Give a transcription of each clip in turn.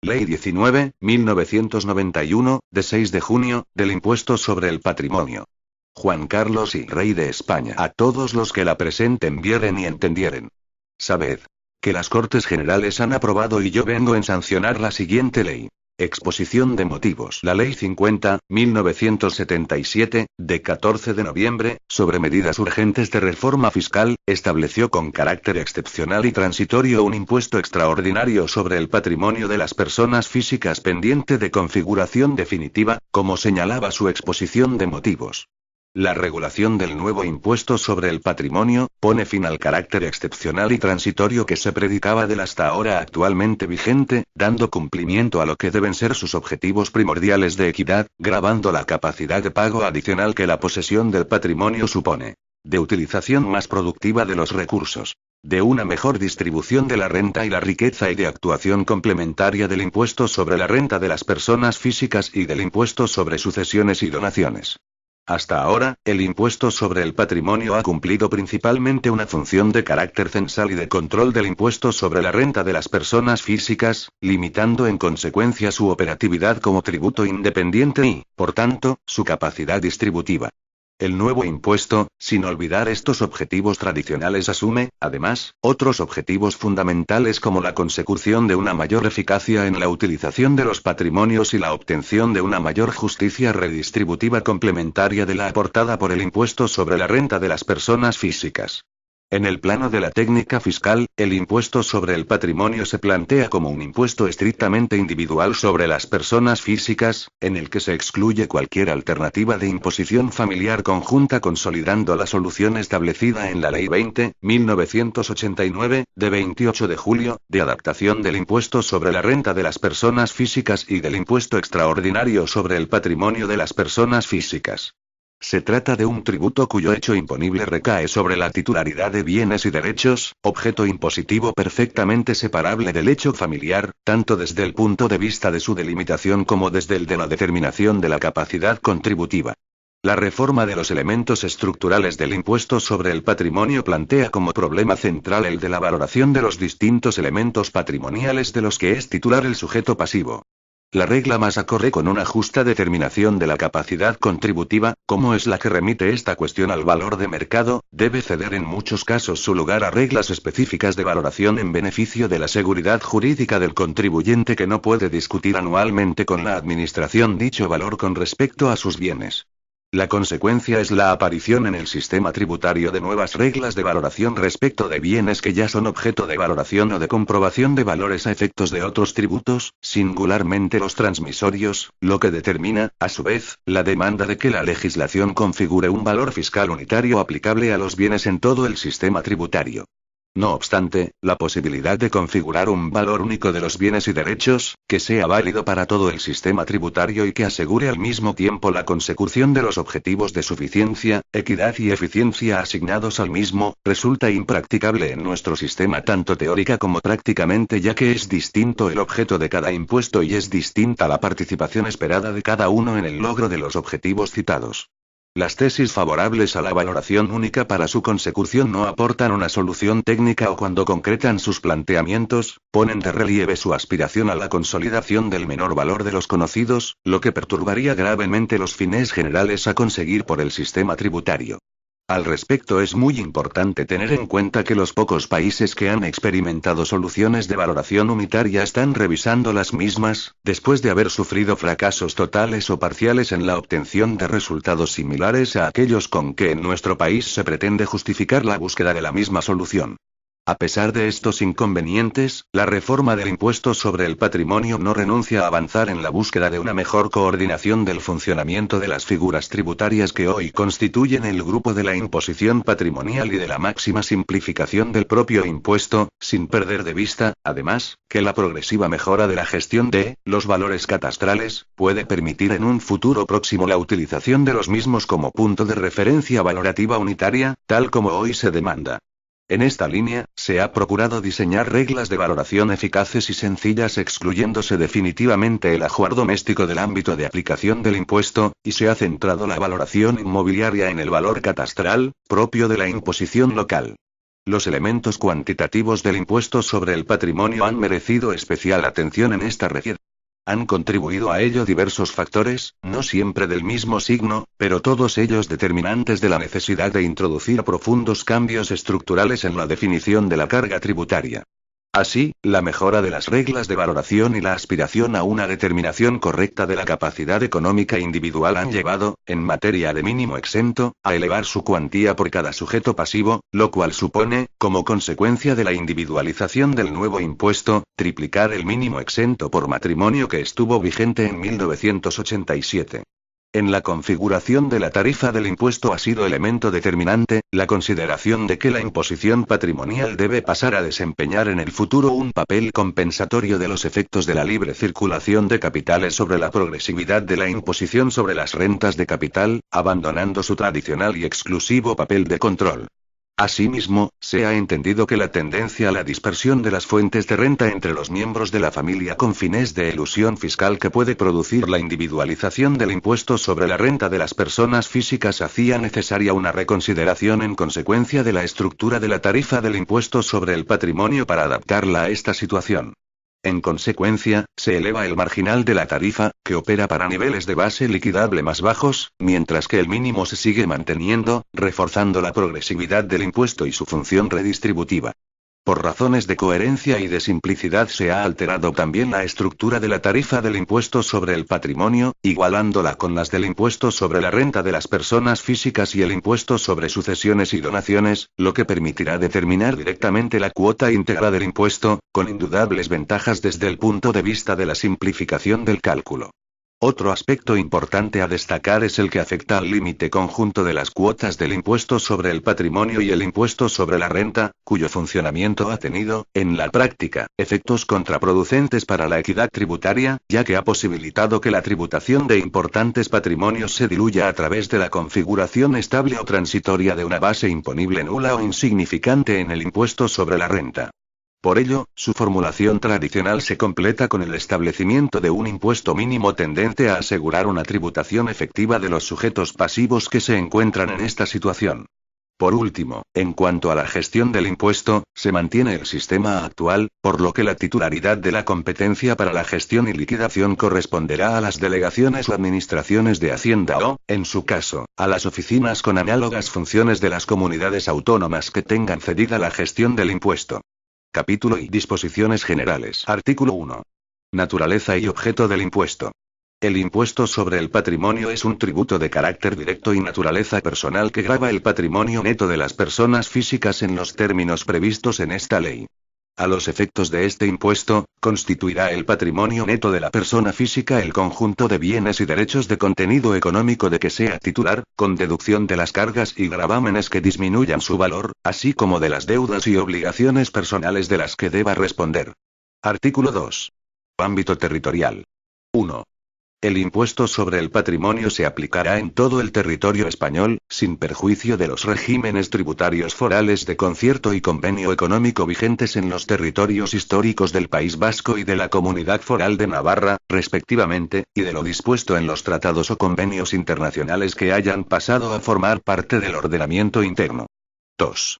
Ley 19, 1991, de 6 de junio, del impuesto sobre el patrimonio. Juan Carlos y Rey de España. A todos los que la presenten vieren y entendieren. Sabed que las Cortes Generales han aprobado y yo vengo en sancionar la siguiente ley. Exposición de motivos. La Ley 50, 1977, de 14 de noviembre, sobre medidas urgentes de reforma fiscal, estableció con carácter excepcional y transitorio un impuesto extraordinario sobre el patrimonio de las personas físicas pendiente de configuración definitiva, como señalaba su exposición de motivos. La regulación del nuevo impuesto sobre el patrimonio pone fin al carácter excepcional y transitorio que se predicaba del hasta ahora actualmente vigente, dando cumplimiento a lo que deben ser sus objetivos primordiales de equidad, gravando la capacidad de pago adicional que la posesión del patrimonio supone, de utilización más productiva de los recursos, de una mejor distribución de la renta y la riqueza y de actuación complementaria del impuesto sobre la renta de las personas físicas y del impuesto sobre sucesiones y donaciones. Hasta ahora, el impuesto sobre el patrimonio ha cumplido principalmente una función de carácter censal y de control del impuesto sobre la renta de las personas físicas, limitando en consecuencia su operatividad como tributo independiente y, por tanto, su capacidad distributiva. El nuevo impuesto, sin olvidar estos objetivos tradicionales, asume, además, otros objetivos fundamentales como la consecución de una mayor eficacia en la utilización de los patrimonios y la obtención de una mayor justicia redistributiva complementaria de la aportada por el impuesto sobre la renta de las personas físicas. En el plano de la técnica fiscal, el impuesto sobre el patrimonio se plantea como un impuesto estrictamente individual sobre las personas físicas, en el que se excluye cualquier alternativa de imposición familiar conjunta consolidando la solución establecida en la Ley 20, 1989, de 28 de julio, de adaptación del impuesto sobre la renta de las personas físicas y del impuesto extraordinario sobre el patrimonio de las personas físicas. Se trata de un tributo cuyo hecho imponible recae sobre la titularidad de bienes y derechos, objeto impositivo perfectamente separable del hecho familiar, tanto desde el punto de vista de su delimitación como desde el de la determinación de la capacidad contributiva. La reforma de los elementos estructurales del impuesto sobre el patrimonio plantea como problema central el de la valoración de los distintos elementos patrimoniales de los que es titular el sujeto pasivo. La regla más acorde con una justa determinación de la capacidad contributiva, como es la que remite esta cuestión al valor de mercado, debe ceder en muchos casos su lugar a reglas específicas de valoración en beneficio de la seguridad jurídica del contribuyente que no puede discutir anualmente con la administración dicho valor con respecto a sus bienes. La consecuencia es la aparición en el sistema tributario de nuevas reglas de valoración respecto de bienes que ya son objeto de valoración o de comprobación de valores a efectos de otros tributos, singularmente los transmisorios, lo que determina, a su vez, la demanda de que la legislación configure un valor fiscal unitario aplicable a los bienes en todo el sistema tributario. No obstante, la posibilidad de configurar un valor único de los bienes y derechos, que sea válido para todo el sistema tributario y que asegure al mismo tiempo la consecución de los objetivos de suficiencia, equidad y eficiencia asignados al mismo, resulta impracticable en nuestro sistema tanto teórica como prácticamente, ya que es distinto el objeto de cada impuesto y es distinta la participación esperada de cada uno en el logro de los objetivos citados. Las tesis favorables a la valoración única para su consecución no aportan una solución técnica o cuando concretan sus planteamientos, ponen de relieve su aspiración a la consolidación del menor valor de los conocidos, lo que perturbaría gravemente los fines generales a conseguir por el sistema tributario. Al respecto es muy importante tener en cuenta que los pocos países que han experimentado soluciones de valoración unitaria están revisando las mismas, después de haber sufrido fracasos totales o parciales en la obtención de resultados similares a aquellos con que en nuestro país se pretende justificar la búsqueda de la misma solución. A pesar de estos inconvenientes, la reforma del impuesto sobre el patrimonio no renuncia a avanzar en la búsqueda de una mejor coordinación del funcionamiento de las figuras tributarias que hoy constituyen el grupo de la imposición patrimonial y de la máxima simplificación del propio impuesto, sin perder de vista, además, que la progresiva mejora de la gestión de los valores catastrales puede permitir en un futuro próximo la utilización de los mismos como punto de referencia valorativa unitaria, tal como hoy se demanda. En esta línea, se ha procurado diseñar reglas de valoración eficaces y sencillas excluyéndose definitivamente el ajuar doméstico del ámbito de aplicación del impuesto, y se ha centrado la valoración inmobiliaria en el valor catastral, propio de la imposición local. Los elementos cuantitativos del impuesto sobre el patrimonio han merecido especial atención en esta región. Han contribuido a ello diversos factores, no siempre del mismo signo, pero todos ellos determinantes de la necesidad de introducir profundos cambios estructurales en la definición de la carga tributaria. Así, la mejora de las reglas de valoración y la aspiración a una determinación correcta de la capacidad económica individual han llevado, en materia de mínimo exento, a elevar su cuantía por cada sujeto pasivo, lo cual supone, como consecuencia de la individualización del nuevo impuesto, triplicar el mínimo exento por matrimonio que estuvo vigente en 1987. En la configuración de la tarifa del impuesto ha sido elemento determinante, la consideración de que la imposición patrimonial debe pasar a desempeñar en el futuro un papel compensatorio de los efectos de la libre circulación de capitales sobre la progresividad de la imposición sobre las rentas de capital, abandonando su tradicional y exclusivo papel de control. Asimismo, se ha entendido que la tendencia a la dispersión de las fuentes de renta entre los miembros de la familia con fines de elusión fiscal que puede producir la individualización del impuesto sobre la renta de las personas físicas hacía necesaria una reconsideración en consecuencia de la estructura de la tarifa del impuesto sobre el patrimonio para adaptarla a esta situación. En consecuencia, se eleva el marginal de la tarifa, que opera para niveles de base liquidable más bajos, mientras que el mínimo se sigue manteniendo, reforzando la progresividad del impuesto y su función redistributiva. Por razones de coherencia y de simplicidad se ha alterado también la estructura de la tarifa del impuesto sobre el patrimonio, igualándola con las del impuesto sobre la renta de las personas físicas y el impuesto sobre sucesiones y donaciones, lo que permitirá determinar directamente la cuota íntegra del impuesto, con indudables ventajas desde el punto de vista de la simplificación del cálculo. Otro aspecto importante a destacar es el que afecta al límite conjunto de las cuotas del impuesto sobre el patrimonio y el impuesto sobre la renta, cuyo funcionamiento ha tenido, en la práctica, efectos contraproducentes para la equidad tributaria, ya que ha posibilitado que la tributación de importantes patrimonios se diluya a través de la configuración estable o transitoria de una base imponible nula o insignificante en el impuesto sobre la renta. Por ello, su formulación tradicional se completa con el establecimiento de un impuesto mínimo tendente a asegurar una tributación efectiva de los sujetos pasivos que se encuentran en esta situación. Por último, en cuanto a la gestión del impuesto, se mantiene el sistema actual, por lo que la titularidad de la competencia para la gestión y liquidación corresponderá a las delegaciones o administraciones de Hacienda o, en su caso, a las oficinas con análogas funciones de las comunidades autónomas que tengan cedida la gestión del impuesto. Capítulo y disposiciones generales. Artículo 1. Naturaleza y objeto del impuesto. El impuesto sobre el patrimonio es un tributo de carácter directo y naturaleza personal que grava el patrimonio neto de las personas físicas en los términos previstos en esta ley. A los efectos de este impuesto, constituirá el patrimonio neto de la persona física el conjunto de bienes y derechos de contenido económico de que sea titular, con deducción de las cargas y gravámenes que disminuyan su valor, así como de las deudas y obligaciones personales de las que deba responder. Artículo 2. Ámbito territorial. 1. El impuesto sobre el patrimonio se aplicará en todo el territorio español, sin perjuicio de los regímenes tributarios forales de concierto y convenio económico vigentes en los territorios históricos del País Vasco y de la Comunidad Foral de Navarra, respectivamente, y de lo dispuesto en los tratados o convenios internacionales que hayan pasado a formar parte del ordenamiento interno. 2.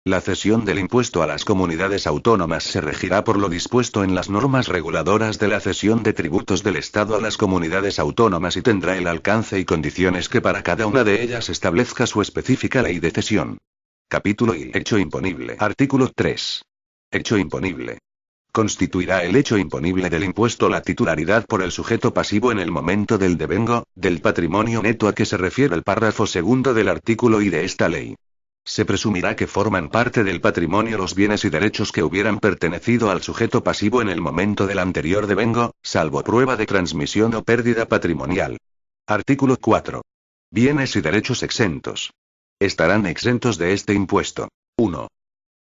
La cesión del impuesto a las comunidades autónomas se regirá por lo dispuesto en las normas reguladoras de la cesión de tributos del Estado a las comunidades autónomas y tendrá el alcance y condiciones que para cada una de ellas establezca su específica ley de cesión. Capítulo y hecho imponible. Artículo 3. Hecho imponible. Constituirá el hecho imponible del impuesto la titularidad por el sujeto pasivo en el momento del devengo, del patrimonio neto a que se refiere el párrafo segundo del artículo y de esta ley. Se presumirá que forman parte del patrimonio los bienes y derechos que hubieran pertenecido al sujeto pasivo en el momento del anterior devengo, salvo prueba de transmisión o pérdida patrimonial. Artículo 4. Bienes y derechos exentos. Estarán exentos de este impuesto. 1.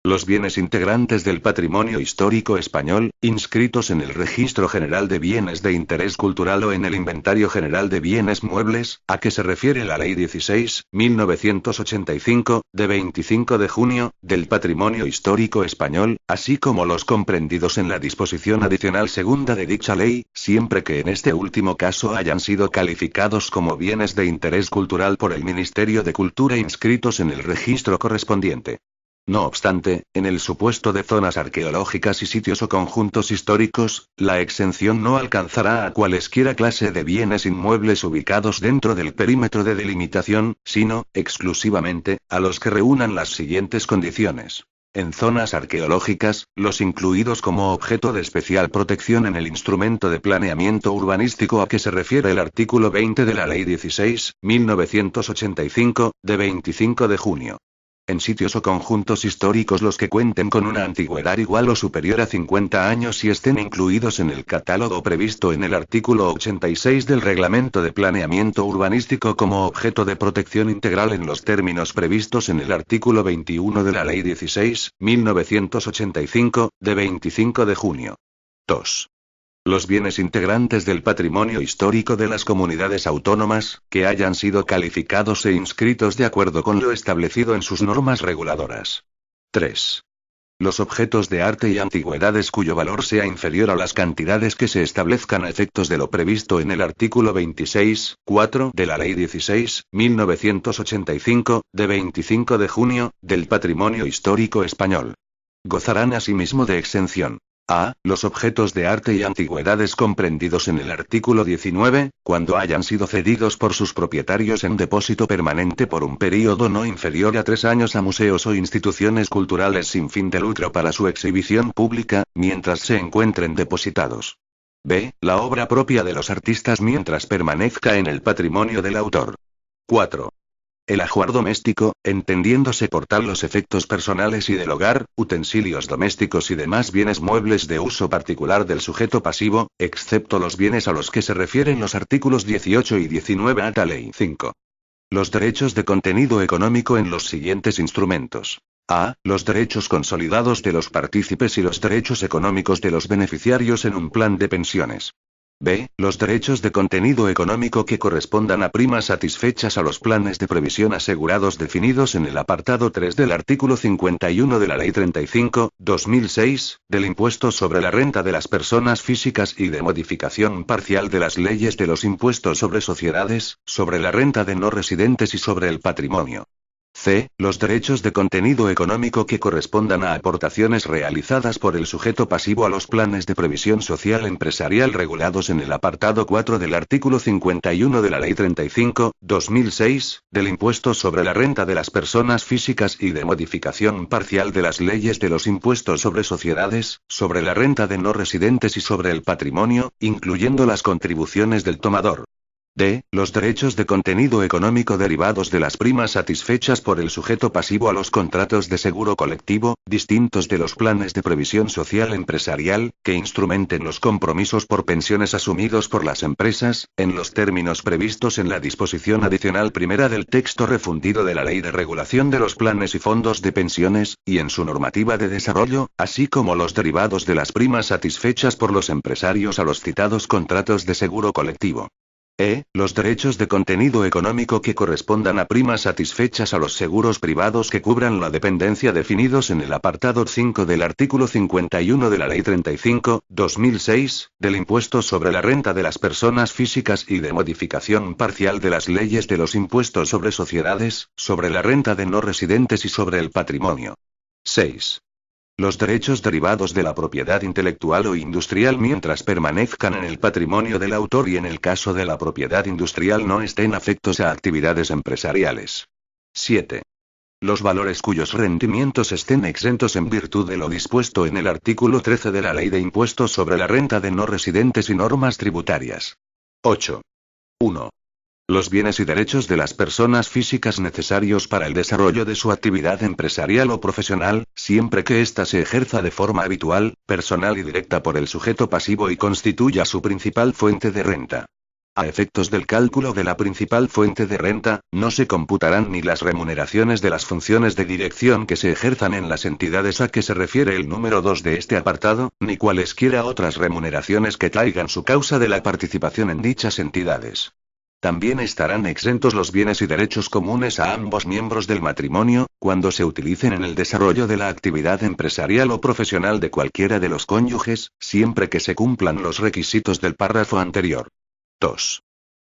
Los bienes integrantes del patrimonio histórico español, inscritos en el Registro General de Bienes de Interés Cultural o en el Inventario General de Bienes Muebles, a que se refiere la Ley 16.1985, de 25 de junio, del Patrimonio Histórico Español, así como los comprendidos en la disposición adicional segunda de dicha ley, siempre que en este último caso hayan sido calificados como bienes de interés cultural por el Ministerio de Cultura inscritos en el registro correspondiente. No obstante, en el supuesto de zonas arqueológicas y sitios o conjuntos históricos, la exención no alcanzará a cualesquiera clase de bienes inmuebles ubicados dentro del perímetro de delimitación, sino, exclusivamente, a los que reúnan las siguientes condiciones. En zonas arqueológicas, los incluidos como objeto de especial protección en el instrumento de planeamiento urbanístico a que se refiere el artículo 20 de la Ley 16.1985, de 25 de junio. En sitios o conjuntos históricos los que cuenten con una antigüedad igual o superior a 50 años y estén incluidos en el catálogo previsto en el artículo 86 del Reglamento de Planeamiento Urbanístico como objeto de protección integral en los términos previstos en el artículo 21 de la Ley 16.1985, de 25 de junio. 2. Los bienes integrantes del patrimonio histórico de las comunidades autónomas, que hayan sido calificados e inscritos de acuerdo con lo establecido en sus normas reguladoras. 3. Los objetos de arte y antigüedades cuyo valor sea inferior a las cantidades que se establezcan a efectos de lo previsto en el artículo 26.4 de la Ley 16.1985, de 25 de junio, del patrimonio histórico español. Gozarán asimismo de exención. A. Los objetos de arte y antigüedades comprendidos en el artículo 19, cuando hayan sido cedidos por sus propietarios en depósito permanente por un período no inferior a 3 años a museos o instituciones culturales sin fin de lucro para su exhibición pública, mientras se encuentren depositados. B. La obra propia de los artistas mientras permanezca en el patrimonio del autor. 4. El ajuar doméstico, entendiéndose por tal los efectos personales y del hogar, utensilios domésticos y demás bienes muebles de uso particular del sujeto pasivo, excepto los bienes a los que se refieren los artículos 18 y 19 a tal ley. 5. Los derechos de contenido económico en los siguientes instrumentos. A. Los derechos consolidados de los partícipes y los derechos económicos de los beneficiarios en un plan de pensiones. B. Los derechos de contenido económico que correspondan a primas satisfechas a los planes de previsión asegurados definidos en el apartado 3 del artículo 51 de la Ley 35/2006, del impuesto sobre la renta de las personas físicas y de modificación parcial de las leyes de los impuestos sobre sociedades, sobre la renta de no residentes y sobre el patrimonio. C. Los derechos de contenido económico que correspondan a aportaciones realizadas por el sujeto pasivo a los planes de previsión social empresarial regulados en el apartado 4 del artículo 51 de la Ley 35/2006, del impuesto sobre la renta de las personas físicas y de modificación parcial de las leyes de los impuestos sobre sociedades, sobre la renta de no residentes y sobre el patrimonio, incluyendo las contribuciones del tomador. D. Los derechos de contenido económico derivados de las primas satisfechas por el sujeto pasivo a los contratos de seguro colectivo, distintos de los planes de previsión social empresarial, que instrumenten los compromisos por pensiones asumidos por las empresas, en los términos previstos en la disposición adicional primera del texto refundido de la Ley de Regulación de los Planes y Fondos de Pensiones, y en su normativa de desarrollo, así como los derivados de las primas satisfechas por los empresarios a los citados contratos de seguro colectivo. E. Los derechos de contenido económico que correspondan a primas satisfechas a los seguros privados que cubran la dependencia definidos en el apartado 5 del artículo 51 de la Ley 35/2006, del impuesto sobre la renta de las personas físicas y de modificación parcial de las leyes de los impuestos sobre sociedades, sobre la renta de no residentes y sobre el patrimonio. 6. Los derechos derivados de la propiedad intelectual o industrial mientras permanezcan en el patrimonio del autor y en el caso de la propiedad industrial no estén afectos a actividades empresariales. 7. Los valores cuyos rendimientos estén exentos en virtud de lo dispuesto en el artículo 13 de la Ley de Impuestos sobre la Renta de No Residentes y normas tributarias. 8. 1. Los bienes y derechos de las personas físicas necesarios para el desarrollo de su actividad empresarial o profesional, siempre que ésta se ejerza de forma habitual, personal y directa por el sujeto pasivo y constituya su principal fuente de renta. A efectos del cálculo de la principal fuente de renta, no se computarán ni las remuneraciones de las funciones de dirección que se ejerzan en las entidades a que se refiere el número 2 de este apartado, ni cualesquiera otras remuneraciones que traigan su causa de la participación en dichas entidades. También estarán exentos los bienes y derechos comunes a ambos miembros del matrimonio, cuando se utilicen en el desarrollo de la actividad empresarial o profesional de cualquiera de los cónyuges, siempre que se cumplan los requisitos del párrafo anterior. 2.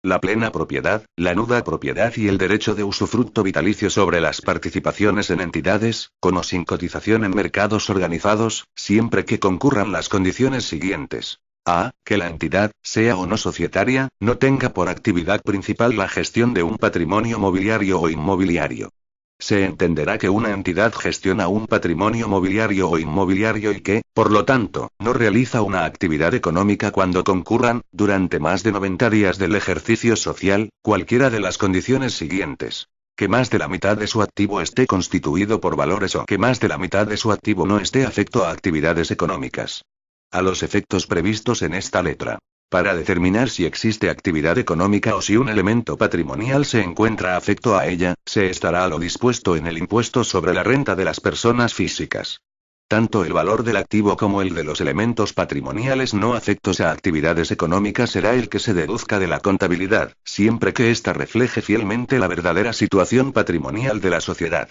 La plena propiedad, la nuda propiedad y el derecho de usufructo vitalicio sobre las participaciones en entidades, con o sin cotización en mercados organizados, siempre que concurran las condiciones siguientes. A. Que la entidad, sea o no societaria, no tenga por actividad principal la gestión de un patrimonio mobiliario o inmobiliario. Se entenderá que una entidad gestiona un patrimonio mobiliario o inmobiliario y que, por lo tanto, no realiza una actividad económica cuando concurran, durante más de 90 días del ejercicio social, cualquiera de las condiciones siguientes. Que más de la mitad de su activo esté constituido por valores o que más de la mitad de su activo no esté afecto a actividades económicas. A los efectos previstos en esta letra. Para determinar si existe actividad económica o si un elemento patrimonial se encuentra afecto a ella, se estará a lo dispuesto en el impuesto sobre la renta de las personas físicas. Tanto el valor del activo como el de los elementos patrimoniales no afectos a actividades económicas será el que se deduzca de la contabilidad, siempre que ésta refleje fielmente la verdadera situación patrimonial de la sociedad.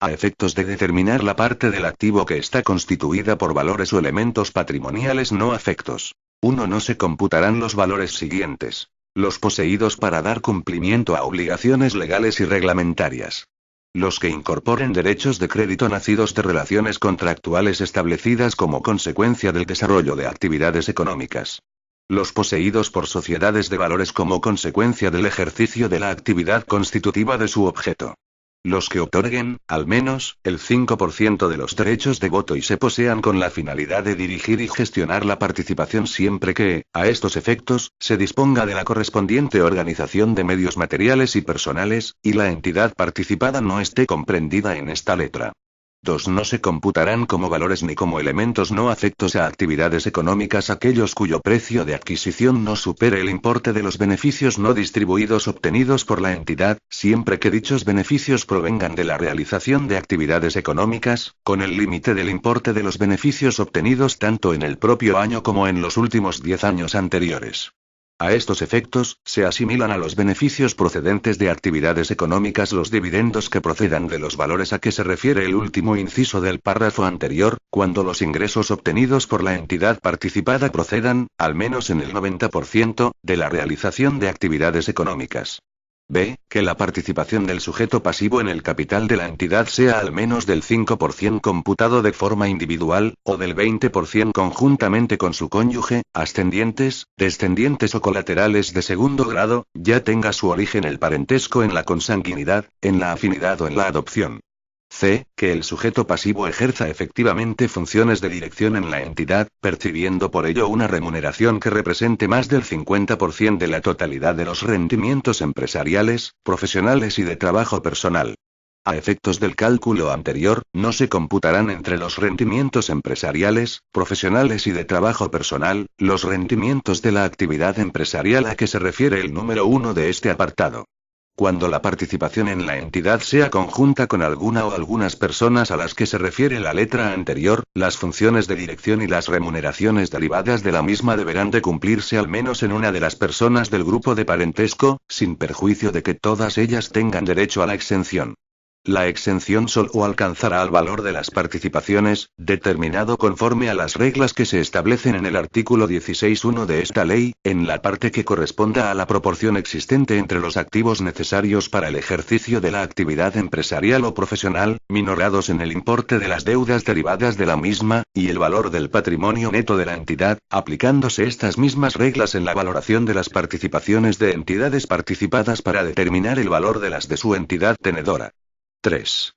A efectos de determinar la parte del activo que está constituida por valores o elementos patrimoniales no afectos. 1. No se computarán los valores siguientes. Los poseídos para dar cumplimiento a obligaciones legales y reglamentarias. Los que incorporen derechos de crédito nacidos de relaciones contractuales establecidas como consecuencia del desarrollo de actividades económicas. Los poseídos por sociedades de valores como consecuencia del ejercicio de la actividad constitutiva de su objeto. Los que otorguen, al menos, el 5% de los derechos de voto y se posean con la finalidad de dirigir y gestionar la participación siempre que, a estos efectos, se disponga de la correspondiente organización de medios materiales y personales, y la entidad participada no esté comprendida en esta letra. 2. No se computarán como valores ni como elementos no afectos a actividades económicas aquellos cuyo precio de adquisición no supere el importe de los beneficios no distribuidos obtenidos por la entidad, siempre que dichos beneficios provengan de la realización de actividades económicas, con el límite del importe de los beneficios obtenidos tanto en el propio año como en los últimos 10 años anteriores. A estos efectos, se asimilan a los beneficios procedentes de actividades económicas los dividendos que procedan de los valores a que se refiere el último inciso del párrafo anterior, cuando los ingresos obtenidos por la entidad participada procedan, al menos en el 90%, de la realización de actividades económicas. B. Que la participación del sujeto pasivo en el capital de la entidad sea al menos del 5% computado de forma individual, o del 20% conjuntamente con su cónyuge, ascendientes, descendientes o colaterales de segundo grado, ya tenga su origen el parentesco en la consanguinidad, en la afinidad o en la adopción. C. Que el sujeto pasivo ejerza efectivamente funciones de dirección en la entidad, percibiendo por ello una remuneración que represente más del 50% de la totalidad de los rendimientos empresariales, profesionales y de trabajo personal. A efectos del cálculo anterior, no se computarán entre los rendimientos empresariales, profesionales y de trabajo personal, los rendimientos de la actividad empresarial a que se refiere el número 1 de este apartado. Cuando la participación en la entidad sea conjunta con alguna o algunas personas a las que se refiere la letra anterior, las funciones de dirección y las remuneraciones derivadas de la misma deberán de cumplirse al menos en una de las personas del grupo de parentesco, sin perjuicio de que todas ellas tengan derecho a la exención. La exención solo alcanzará al valor de las participaciones, determinado conforme a las reglas que se establecen en el artículo 16.1 de esta ley, en la parte que corresponda a la proporción existente entre los activos necesarios para el ejercicio de la actividad empresarial o profesional, minorados en el importe de las deudas derivadas de la misma, y el valor del patrimonio neto de la entidad, aplicándose estas mismas reglas en la valoración de las participaciones de entidades participadas para determinar el valor de las de su entidad tenedora. 3.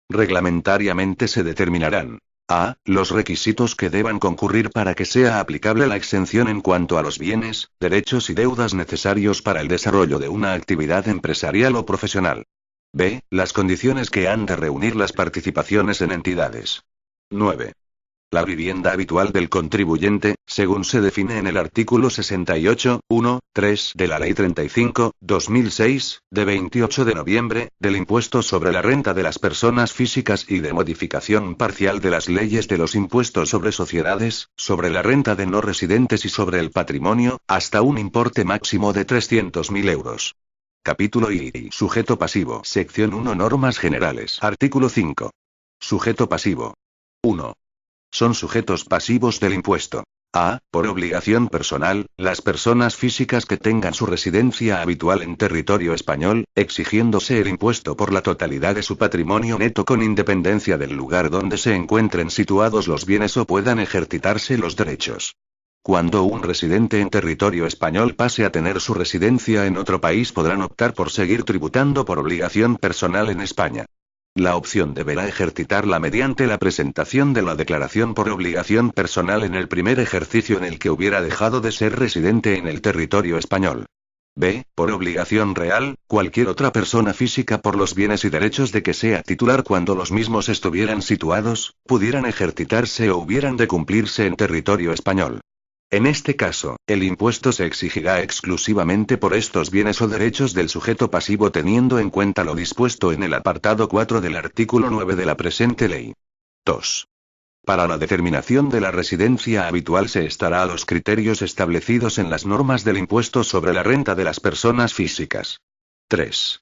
Reglamentariamente se determinarán: a. Los requisitos que deban concurrir para que sea aplicable la exención en cuanto a los bienes, derechos y deudas necesarios para el desarrollo de una actividad empresarial o profesional. b. Las condiciones que han de reunir las participaciones en entidades. 9. La vivienda habitual del contribuyente, según se define en el artículo 68.1.3 de la Ley 35/2006, de 28 de noviembre, del impuesto sobre la renta de las personas físicas y de modificación parcial de las leyes de los impuestos sobre sociedades, sobre la renta de no residentes y sobre el patrimonio, hasta un importe máximo de 300.000 euros. Capítulo I. Sujeto pasivo. Sección 1. Normas generales. Artículo 5. Sujeto pasivo. 1. Son sujetos pasivos del impuesto A. Por obligación personal, las personas físicas que tengan su residencia habitual en territorio español, exigiéndose el impuesto por la totalidad de su patrimonio neto con independencia del lugar donde se encuentren situados los bienes o puedan ejercitarse los derechos. Cuando un residente en territorio español pase a tener su residencia en otro país podrán optar por seguir tributando por obligación personal en España. La opción deberá ejercitarla mediante la presentación de la declaración por obligación personal en el primer ejercicio en el que hubiera dejado de ser residente en el territorio español. B. Por obligación real, cualquier otra persona física por los bienes y derechos de que sea titular cuando los mismos estuvieran situados, pudieran ejercitarse o hubieran de cumplirse en territorio español. En este caso, el impuesto se exigirá exclusivamente por estos bienes o derechos del sujeto pasivo teniendo en cuenta lo dispuesto en el apartado 4 del artículo 9 de la presente ley. 2. Para la determinación de la residencia habitual se estará a los criterios establecidos en las normas del impuesto sobre la renta de las personas físicas. 3.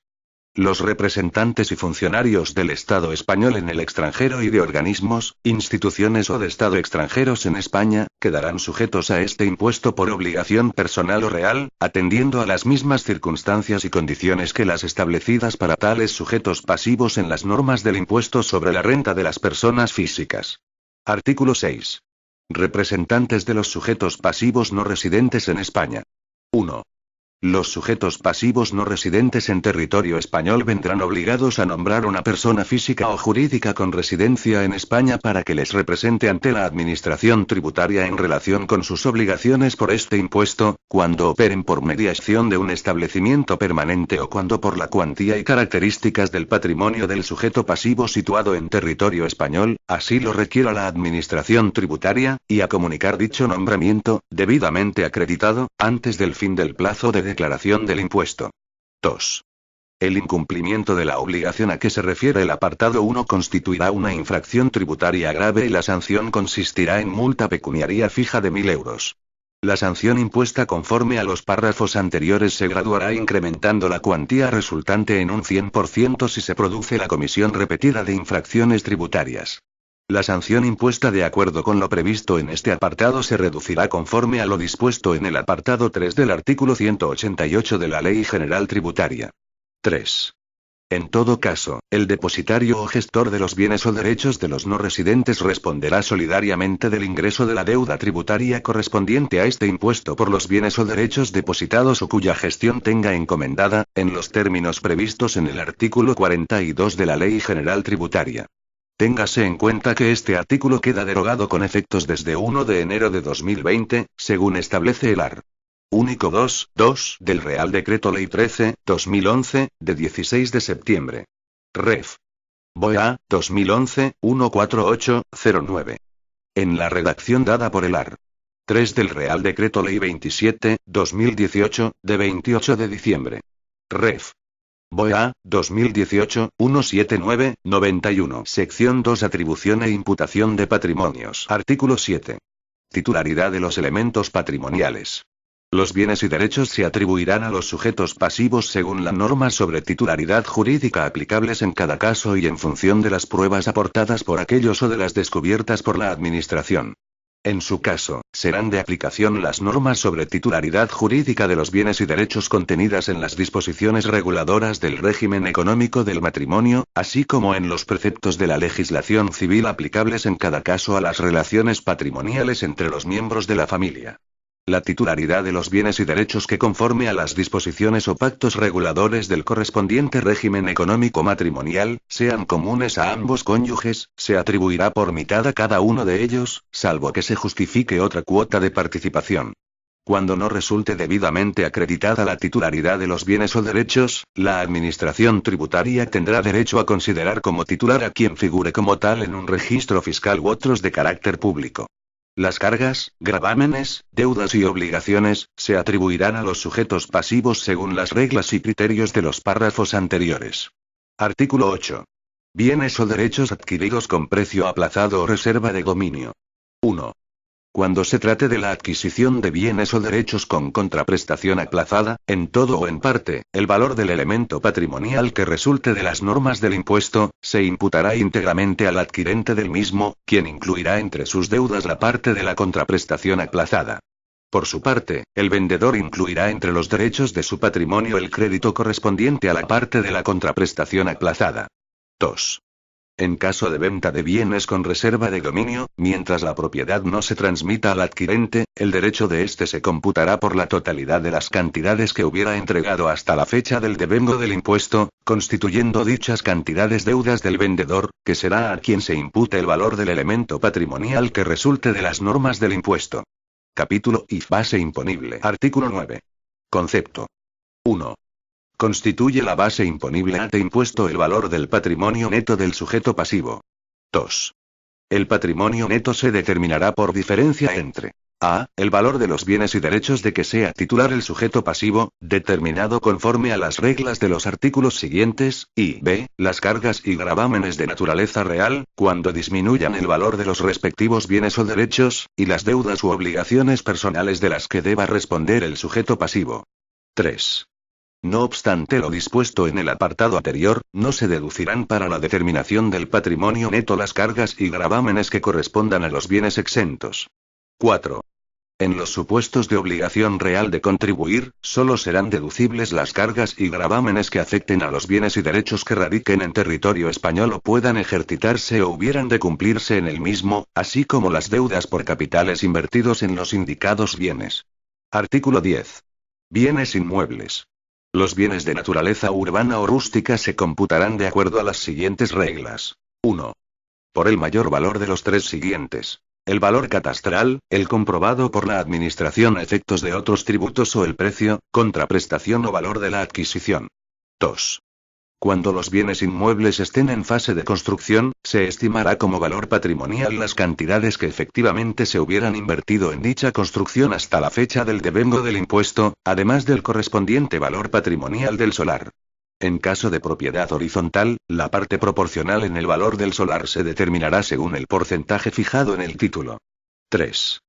Los representantes y funcionarios del Estado español en el extranjero y de organismos, instituciones o de Estado extranjeros en España, quedarán sujetos a este impuesto por obligación personal o real, atendiendo a las mismas circunstancias y condiciones que las establecidas para tales sujetos pasivos en las normas del impuesto sobre la renta de las personas físicas. Artículo 6. Representantes de los sujetos pasivos no residentes en España. 1. Los sujetos pasivos no residentes en territorio español vendrán obligados a nombrar una persona física o jurídica con residencia en España para que les represente ante la Administración tributaria en relación con sus obligaciones por este impuesto, cuando operen por mediación de un establecimiento permanente o cuando por la cuantía y características del patrimonio del sujeto pasivo situado en territorio español, así lo requiera la Administración tributaria, y a comunicar dicho nombramiento, debidamente acreditado, antes del fin del plazo de declaración del impuesto. 2. El incumplimiento de la obligación a que se refiere el apartado 1 constituirá una infracción tributaria grave y la sanción consistirá en multa pecuniaria fija de 1.000 euros. La sanción impuesta conforme a los párrafos anteriores se graduará incrementando la cuantía resultante en un 100% si se produce la comisión repetida de infracciones tributarias. La sanción impuesta de acuerdo con lo previsto en este apartado se reducirá conforme a lo dispuesto en el apartado 3 del artículo 188 de la Ley General Tributaria. 3. En todo caso, el depositario o gestor de los bienes o derechos de los no residentes responderá solidariamente del ingreso de la deuda tributaria correspondiente a este impuesto por los bienes o derechos depositados o cuya gestión tenga encomendada, en los términos previstos en el artículo 42 de la Ley General Tributaria. Téngase en cuenta que este artículo queda derogado con efectos desde 1 de enero de 2020, según establece el art. Único 2.2 del Real Decreto Ley 13/2011, de 16 de septiembre. Ref. BOA, 2011-14809. En la redacción dada por el art. 3 del Real Decreto Ley 27/2018, de 28 de diciembre. Ref. BOA, 2018-179-91. Sección 2. Atribución e imputación de patrimonios. Artículo 7. Titularidad de los elementos patrimoniales. Los bienes y derechos se atribuirán a los sujetos pasivos según la norma sobre titularidad jurídica aplicables en cada caso y en función de las pruebas aportadas por aquellos o de las descubiertas por la Administración. En su caso, serán de aplicación las normas sobre titularidad jurídica de los bienes y derechos contenidas en las disposiciones reguladoras del régimen económico del matrimonio, así como en los preceptos de la legislación civil aplicables en cada caso a las relaciones patrimoniales entre los miembros de la familia. La titularidad de los bienes y derechos que conforme a las disposiciones o pactos reguladores del correspondiente régimen económico matrimonial, sean comunes a ambos cónyuges, se atribuirá por mitad a cada uno de ellos, salvo que se justifique otra cuota de participación. Cuando no resulte debidamente acreditada la titularidad de los bienes o derechos, la Administración tributaria tendrá derecho a considerar como titular a quien figure como tal en un registro fiscal u otros de carácter público. Las cargas, gravámenes, deudas y obligaciones, se atribuirán a los sujetos pasivos según las reglas y criterios de los párrafos anteriores. Artículo 8. Bienes o derechos adquiridos con precio aplazado o reserva de dominio. 1. Cuando se trate de la adquisición de bienes o derechos con contraprestación aplazada, en todo o en parte, el valor del elemento patrimonial que resulte de las normas del impuesto, se imputará íntegramente al adquirente del mismo, quien incluirá entre sus deudas la parte de la contraprestación aplazada. Por su parte, el vendedor incluirá entre los derechos de su patrimonio el crédito correspondiente a la parte de la contraprestación aplazada. 2. En caso de venta de bienes con reserva de dominio, mientras la propiedad no se transmita al adquirente, el derecho de éste se computará por la totalidad de las cantidades que hubiera entregado hasta la fecha del devengo del impuesto, constituyendo dichas cantidades deudas del vendedor, que será a quien se impute el valor del elemento patrimonial que resulte de las normas del impuesto. Capítulo I. Base imponible. Artículo 9. Concepto. 1. Constituye la base imponible ante impuesto el valor del patrimonio neto del sujeto pasivo. 2. El patrimonio neto se determinará por diferencia entre a. El valor de los bienes y derechos de que sea titular el sujeto pasivo, determinado conforme a las reglas de los artículos siguientes, y b. Las cargas y gravámenes de naturaleza real, cuando disminuyan el valor de los respectivos bienes o derechos, y las deudas u obligaciones personales de las que deba responder el sujeto pasivo. 3. No obstante lo dispuesto en el apartado anterior, no se deducirán para la determinación del patrimonio neto las cargas y gravámenes que correspondan a los bienes exentos. 4. En los supuestos de obligación real de contribuir, solo serán deducibles las cargas y gravámenes que afecten a los bienes y derechos que radiquen en territorio español o puedan ejercitarse o hubieran de cumplirse en el mismo, así como las deudas por capitales invertidos en los indicados bienes. Artículo 10. Bienes inmuebles. Los bienes de naturaleza urbana o rústica se computarán de acuerdo a las siguientes reglas. 1. Por el mayor valor de los tres siguientes. El valor catastral, el comprobado por la administración a efectos de otros tributos o el precio, contraprestación o valor de la adquisición. 2. Cuando los bienes inmuebles estén en fase de construcción, se estimará como valor patrimonial las cantidades que efectivamente se hubieran invertido en dicha construcción hasta la fecha del devengo del impuesto, además del correspondiente valor patrimonial del solar. En caso de propiedad horizontal, la parte proporcional en el valor del solar se determinará según el porcentaje fijado en el título. 3.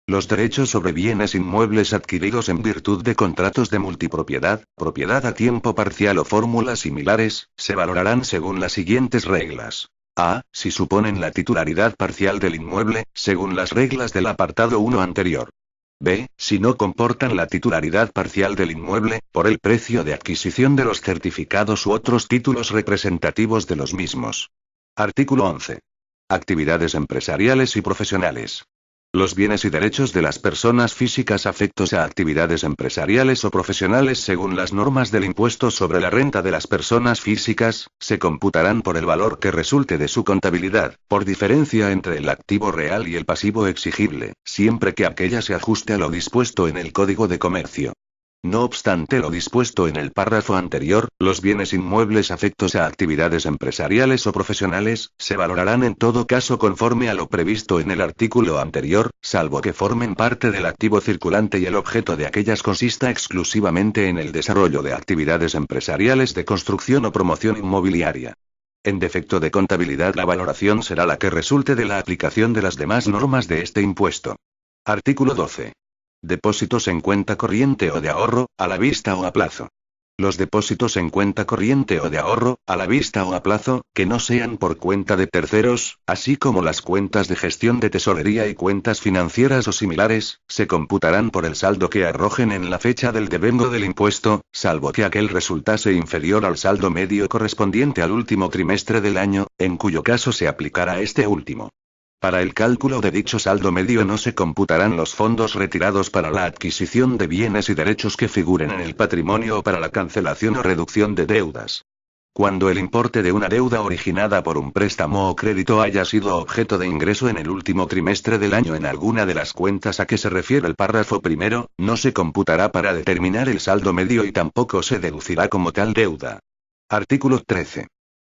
Los derechos sobre bienes inmuebles adquiridos en virtud de contratos de multipropiedad, propiedad a tiempo parcial o fórmulas similares, se valorarán según las siguientes reglas. A. Si suponen la titularidad parcial del inmueble, según las reglas del apartado 1 anterior. B. Si no comportan la titularidad parcial del inmueble, por el precio de adquisición de los certificados u otros títulos representativos de los mismos. Artículo 11. Actividades empresariales y profesionales. Los bienes y derechos de las personas físicas afectos a actividades empresariales o profesionales según las normas del impuesto sobre la renta de las personas físicas, se computarán por el valor que resulte de su contabilidad, por diferencia entre el activo real y el pasivo exigible, siempre que aquella se ajuste a lo dispuesto en el Código de Comercio. No obstante lo dispuesto en el párrafo anterior, los bienes inmuebles afectos a actividades empresariales o profesionales, se valorarán en todo caso conforme a lo previsto en el artículo anterior, salvo que formen parte del activo circulante y el objeto de aquellas consista exclusivamente en el desarrollo de actividades empresariales de construcción o promoción inmobiliaria. En defecto de contabilidad, la valoración será la que resulte de la aplicación de las demás normas de este impuesto. Artículo 12. Depósitos en cuenta corriente o de ahorro, a la vista o a plazo. Los depósitos en cuenta corriente o de ahorro, a la vista o a plazo, que no sean por cuenta de terceros, así como las cuentas de gestión de tesorería y cuentas financieras o similares, se computarán por el saldo que arrojen en la fecha del devengo del impuesto, salvo que aquel resultase inferior al saldo medio correspondiente al último trimestre del año, en cuyo caso se aplicará este último. Para el cálculo de dicho saldo medio no se computarán los fondos retirados para la adquisición de bienes y derechos que figuren en el patrimonio o para la cancelación o reducción de deudas. Cuando el importe de una deuda originada por un préstamo o crédito haya sido objeto de ingreso en el último trimestre del año en alguna de las cuentas a que se refiere el párrafo primero, no se computará para determinar el saldo medio y tampoco se deducirá como tal deuda. Artículo 13.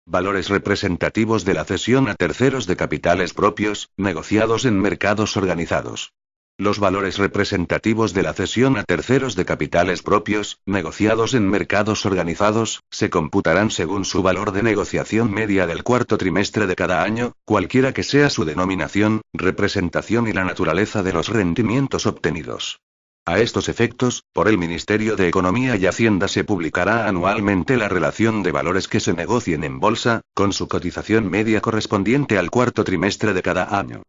Valores representativos de la cesión a terceros de capitales propios, negociados en mercados organizados. Los valores representativos de la cesión a terceros de capitales propios, negociados en mercados organizados, se computarán según su valor de negociación media del cuarto trimestre de cada año, cualquiera que sea su denominación, representación y la naturaleza de los rendimientos obtenidos. A estos efectos, por el Ministerio de Economía y Hacienda se publicará anualmente la relación de valores que se negocien en bolsa, con su cotización media correspondiente al cuarto trimestre de cada año.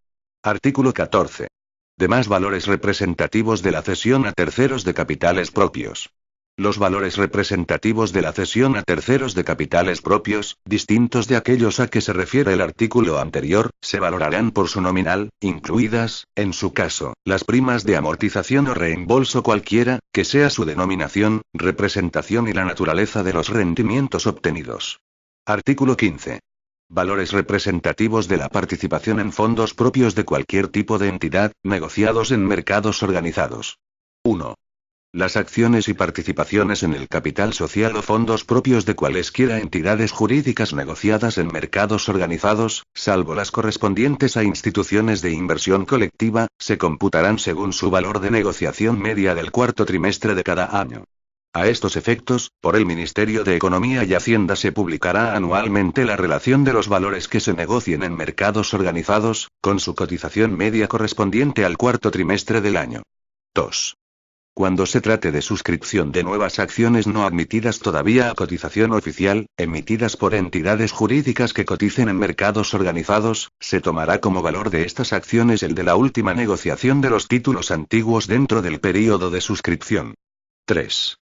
Artículo 14. Demás valores representativos de la cesión a terceros de capitales propios. Los valores representativos de la cesión a terceros de capitales propios, distintos de aquellos a que se refiere el artículo anterior, se valorarán por su nominal, incluidas, en su caso, las primas de amortización o reembolso cualquiera, que sea su denominación, representación y la naturaleza de los rendimientos obtenidos. Artículo 15. Valores representativos de la participación en fondos propios de cualquier tipo de entidad, negociados en mercados organizados. 1. Las acciones y participaciones en el capital social o fondos propios de cualesquiera entidades jurídicas negociadas en mercados organizados, salvo las correspondientes a instituciones de inversión colectiva, se computarán según su valor de negociación media del cuarto trimestre de cada año. A estos efectos, por el Ministerio de Economía y Hacienda se publicará anualmente la relación de los valores que se negocien en mercados organizados, con su cotización media correspondiente al cuarto trimestre del año. 2. Cuando se trate de suscripción de nuevas acciones no admitidas todavía a cotización oficial, emitidas por entidades jurídicas que coticen en mercados organizados, se tomará como valor de estas acciones el de la última negociación de los títulos antiguos dentro del período de suscripción. 3.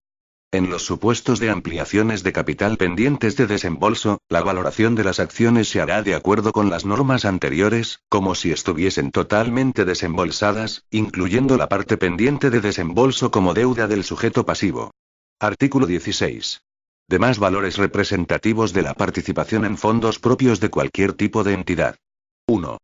En los supuestos de ampliaciones de capital pendientes de desembolso, la valoración de las acciones se hará de acuerdo con las normas anteriores, como si estuviesen totalmente desembolsadas, incluyendo la parte pendiente de desembolso como deuda del sujeto pasivo. Artículo 16. Demás valores representativos de la participación en fondos propios de cualquier tipo de entidad. 1.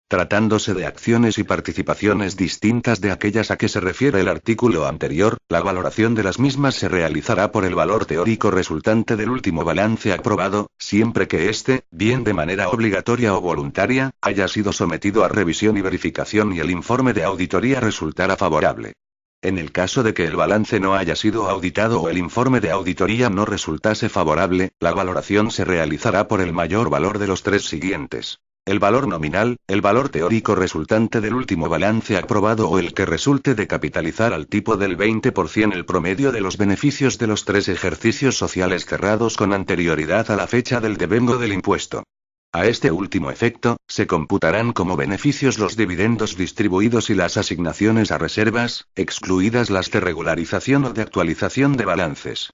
Tratándose de acciones y participaciones distintas de aquellas a que se refiere el artículo anterior, la valoración de las mismas se realizará por el valor teórico resultante del último balance aprobado, siempre que éste, bien de manera obligatoria o voluntaria, haya sido sometido a revisión y verificación y el informe de auditoría resultara favorable. En el caso de que el balance no haya sido auditado o el informe de auditoría no resultase favorable, la valoración se realizará por el mayor valor de los tres siguientes: el valor nominal, el valor teórico resultante del último balance aprobado o el que resulte de capitalizar al tipo del 20% el promedio de los beneficios de los 3 ejercicios sociales cerrados con anterioridad a la fecha del devengo del impuesto. A este último efecto, se computarán como beneficios los dividendos distribuidos y las asignaciones a reservas, excluidas las de regularización o de actualización de balances.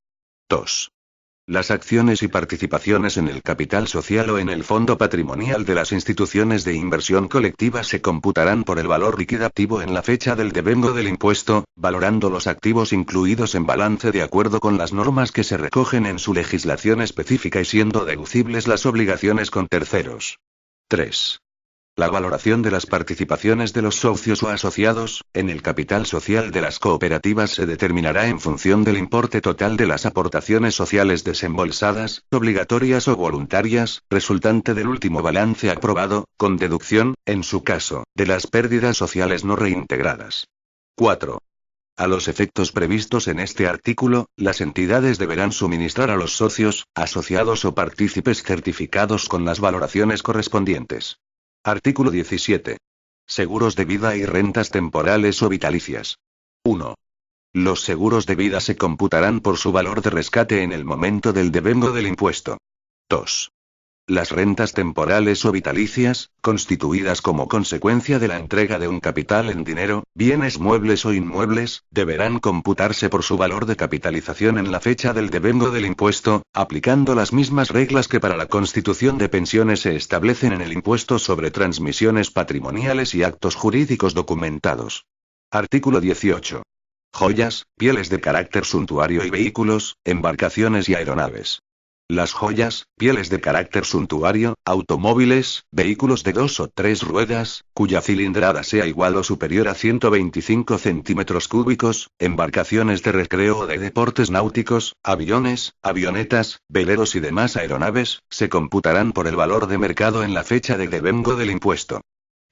2. Las acciones y participaciones en el capital social o en el fondo patrimonial de las instituciones de inversión colectiva se computarán por el valor liquidativo en la fecha del devengo del impuesto, valorando los activos incluidos en balance de acuerdo con las normas que se recogen en su legislación específica y siendo deducibles las obligaciones con terceros. 3. La valoración de las participaciones de los socios o asociados, en el capital social de las cooperativas se determinará en función del importe total de las aportaciones sociales desembolsadas, obligatorias o voluntarias, resultante del último balance aprobado, con deducción, en su caso, de las pérdidas sociales no reintegradas. 4. A los efectos previstos en este artículo, las entidades deberán suministrar a los socios, asociados o partícipes certificados con las valoraciones correspondientes. Artículo 17. Seguros de vida y rentas temporales o vitalicias. 1. Los seguros de vida se computarán por su valor de rescate en el momento del devengo del impuesto. 2. Las rentas temporales o vitalicias, constituidas como consecuencia de la entrega de un capital en dinero, bienes muebles o inmuebles, deberán computarse por su valor de capitalización en la fecha del devengo del impuesto, aplicando las mismas reglas que para la constitución de pensiones se establecen en el impuesto sobre transmisiones patrimoniales y actos jurídicos documentados. Artículo 18. Joyas, pieles de carácter suntuario y vehículos, embarcaciones y aeronaves. Las joyas, pieles de carácter suntuario, automóviles, vehículos de 2 o 3 ruedas, cuya cilindrada sea igual o superior a 125 centímetros cúbicos, embarcaciones de recreo o de deportes náuticos, aviones, avionetas, veleros y demás aeronaves, se computarán por el valor de mercado en la fecha de devengo del impuesto.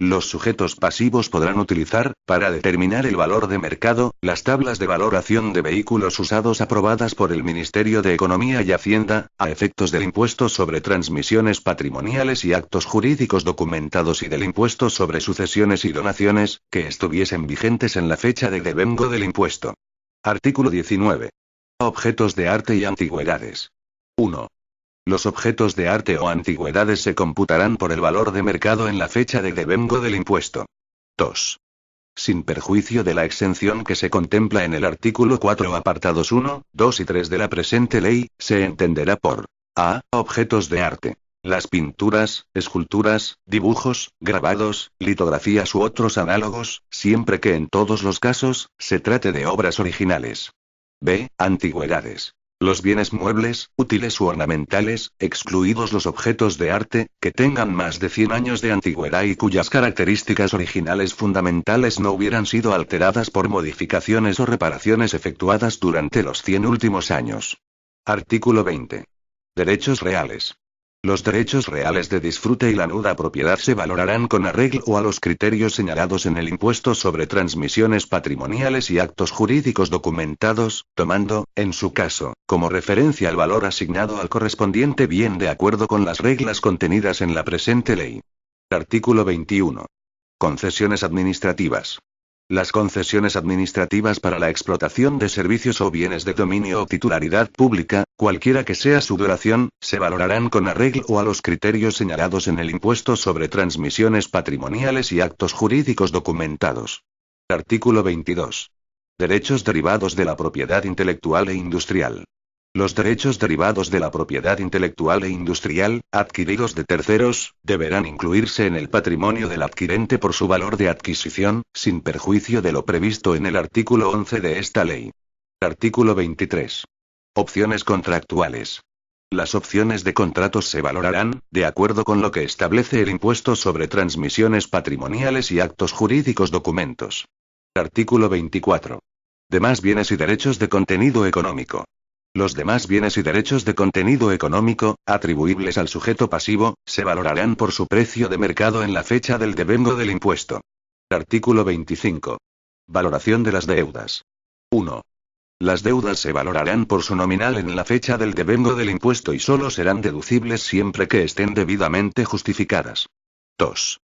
Los sujetos pasivos podrán utilizar, para determinar el valor de mercado, las tablas de valoración de vehículos usados aprobadas por el Ministerio de Economía y Hacienda, a efectos del impuesto sobre transmisiones patrimoniales y actos jurídicos documentados y del impuesto sobre sucesiones y donaciones, que estuviesen vigentes en la fecha de devengo del impuesto. Artículo 19. Objetos de arte y antigüedades. 1. Los objetos de arte o antigüedades se computarán por el valor de mercado en la fecha de devengo del impuesto. 2. Sin perjuicio de la exención que se contempla en el artículo 4 apartados 1, 2 y 3 de la presente ley, se entenderá por a. Objetos de arte. Las pinturas, esculturas, dibujos, grabados, litografías u otros análogos, siempre que en todos los casos, se trate de obras originales. b. Antigüedades. Los bienes muebles, útiles u ornamentales, excluidos los objetos de arte, que tengan más de 100 años de antigüedad y cuyas características originales fundamentales no hubieran sido alteradas por modificaciones o reparaciones efectuadas durante los 100 últimos años. Artículo 20. Derechos reales. Los derechos reales de disfrute y la nuda propiedad se valorarán con arreglo a los criterios señalados en el impuesto sobre transmisiones patrimoniales y actos jurídicos documentados, tomando, en su caso, como referencia el valor asignado al correspondiente bien de acuerdo con las reglas contenidas en la presente ley. Artículo 21. Concesiones administrativas. Las concesiones administrativas para la explotación de servicios o bienes de dominio o titularidad pública, cualquiera que sea su duración, se valorarán con arreglo a los criterios señalados en el impuesto sobre transmisiones patrimoniales y actos jurídicos documentados. Artículo 22. Derechos derivados de la propiedad intelectual e industrial. Los derechos derivados de la propiedad intelectual e industrial, adquiridos de terceros, deberán incluirse en el patrimonio del adquirente por su valor de adquisición, sin perjuicio de lo previsto en el artículo 11 de esta ley. Artículo 23. Opciones contractuales. Las opciones de contratos se valorarán, de acuerdo con lo que establece el impuesto sobre transmisiones patrimoniales y actos jurídicos documentos. Artículo 24. Demás bienes y derechos de contenido económico. Los demás bienes y derechos de contenido económico, atribuibles al sujeto pasivo, se valorarán por su precio de mercado en la fecha del devengo del impuesto. Artículo 25. Valoración de las deudas. 1. Las deudas se valorarán por su nominal en la fecha del devengo del impuesto y solo serán deducibles siempre que estén debidamente justificadas. 2.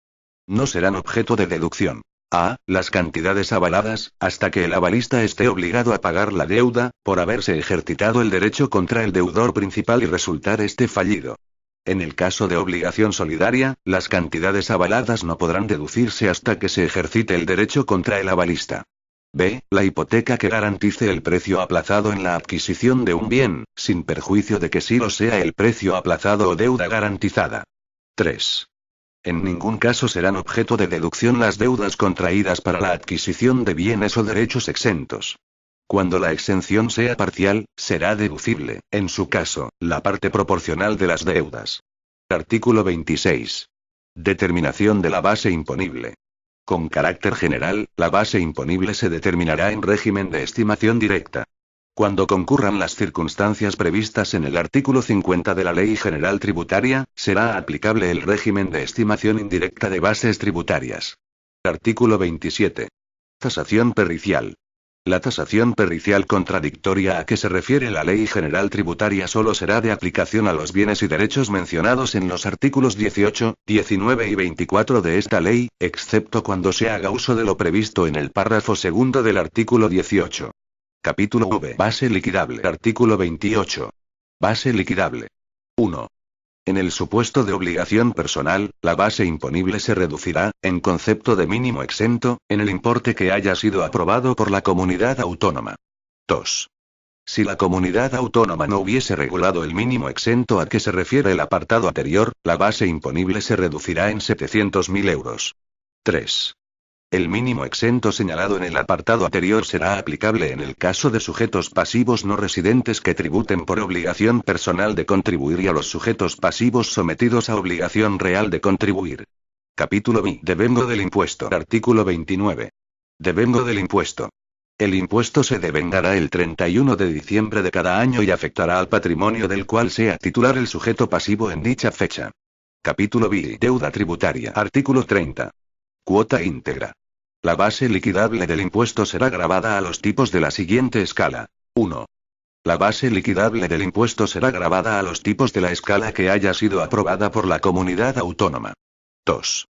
No serán objeto de deducción. A. Las cantidades avaladas, hasta que el avalista esté obligado a pagar la deuda, por haberse ejercitado el derecho contra el deudor principal y resultar este fallido. En el caso de obligación solidaria, las cantidades avaladas no podrán deducirse hasta que se ejercite el derecho contra el avalista. B. La hipoteca que garantice el precio aplazado en la adquisición de un bien, sin perjuicio de que sí lo sea el precio aplazado o deuda garantizada. 3. En ningún caso serán objeto de deducción las deudas contraídas para la adquisición de bienes o derechos exentos. Cuando la exención sea parcial, será deducible, en su caso, la parte proporcional de las deudas. Artículo 26. Determinación de la base imponible. Con carácter general, la base imponible se determinará en régimen de estimación directa. Cuando concurran las circunstancias previstas en el artículo 50 de la Ley General Tributaria, será aplicable el régimen de estimación indirecta de bases tributarias. Artículo 27. Tasación pericial. La tasación pericial contradictoria a que se refiere la Ley General Tributaria solo será de aplicación a los bienes y derechos mencionados en los artículos 18, 19 y 24 de esta ley, excepto cuando se haga uso de lo previsto en el párrafo segundo del artículo 18. Capítulo V. Base liquidable. Artículo 28. Base liquidable. 1. En el supuesto de obligación personal, la base imponible se reducirá, en concepto de mínimo exento, en el importe que haya sido aprobado por la comunidad autónoma. 2. Si la comunidad autónoma no hubiese regulado el mínimo exento a que se refiere el apartado anterior, la base imponible se reducirá en 700.000 euros. 3. El mínimo exento señalado en el apartado anterior será aplicable en el caso de sujetos pasivos no residentes que tributen por obligación personal de contribuir y a los sujetos pasivos sometidos a obligación real de contribuir. Capítulo B. Devengo del impuesto. Artículo 29. Devengo del impuesto. El impuesto se devengará el 31 de diciembre de cada año y afectará al patrimonio del cual sea titular el sujeto pasivo en dicha fecha. Capítulo B. Deuda tributaria. Artículo 30. Cuota íntegra. La base liquidable del impuesto será gravada a los tipos de la siguiente escala. 1. La base liquidable del impuesto será gravada a los tipos de la escala que haya sido aprobada por la comunidad autónoma. 2.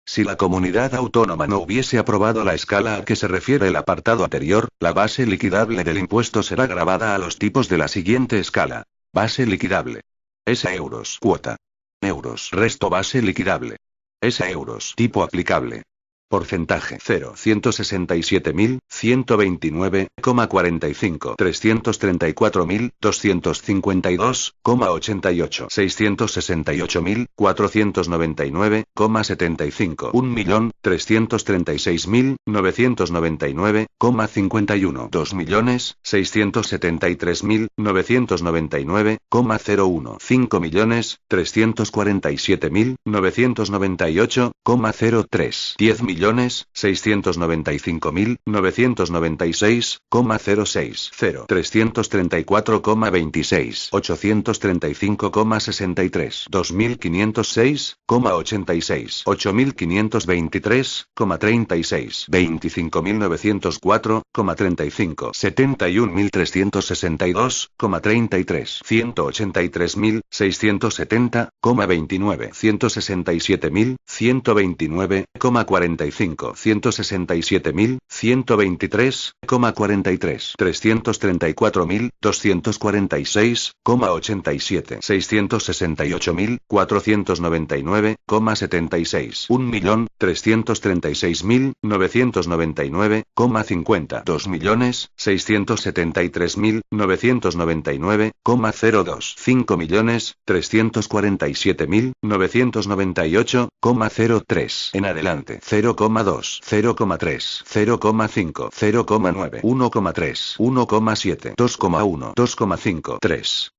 Si la comunidad autónoma no hubiese aprobado la escala a que se refiere el apartado anterior, la base liquidable del impuesto será gravada a los tipos de la siguiente escala. Base liquidable. S euros. Cuota. Euros. Resto base liquidable. S euros. Tipo aplicable. Porcentaje 0. 167.129,45. 334.252,88. 668.499,75. 1.336.999,51. 2.673.999,01. 5.347.998,03. 10.695.996,06. 0. 334,26. 835,63. 2.506,86. 8.523,36. 25.904,35. 71.362,33. 183.670,29. 167.129,45. 167.123,43. 334.246,87. 668.499,76. 1.336.999,50. 2.673.999,02. 5.347.998,03. En adelante. 0,2, 0,3, 0,5, 0,9, 1,3, 1,7, 2,1, 2,5, 3.